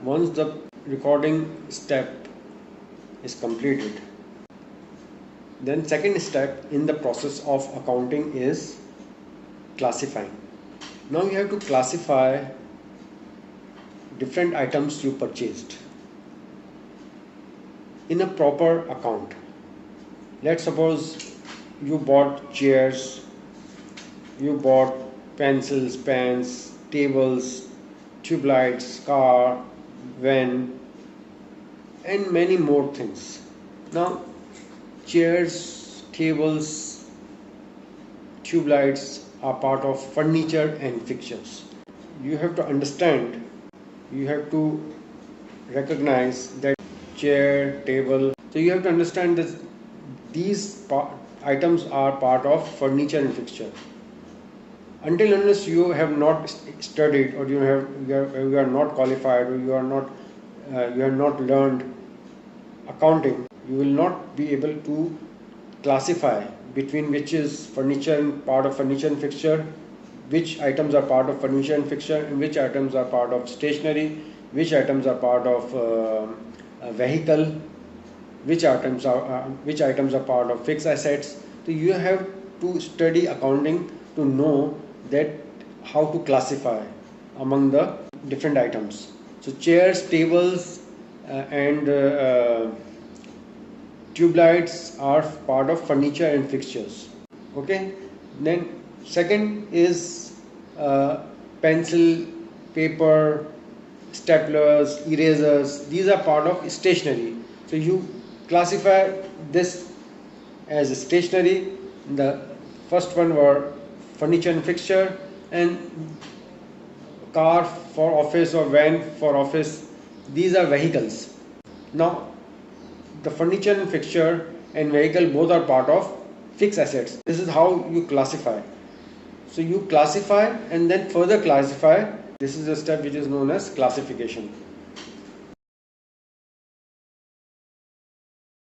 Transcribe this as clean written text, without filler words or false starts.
Once the recording step is completed, then second step in the process of accounting is classifying. Now you have to classify different items you purchased in a proper account. Let's suppose you bought chairs, you bought pencils, pens, tables, tube lights, car, van, and many more things. Now chairs, tables, tube lights are part of furniture and fixtures. You have to understand, you have to recognize that chair, table. So you have to understand that these items are part of furniture and fixture. Until unless you have not studied, or you are not qualified, or you have not learned accounting, you will not be able to classify between which is furniture and part of furniture and fixture, which items are part of furniture and fixture, and which items are part of stationery, which items are part of a vehicle, which items are part of fixed assets. So you have to study accounting to know that how to classify among the different items. So chairs, tables, and tube lights are part of furniture and fixtures. Okay. Then second is pencil, paper, staplers, erasers. These are part of stationery. So you classify this as stationery. The first one were furniture and fixture, and car for office or van for office. These are vehicles. Now the furniture and fixture and vehicle both are part of fixed assets. This is how you classify. So you classify and then further classify. This is a step which is known as classification.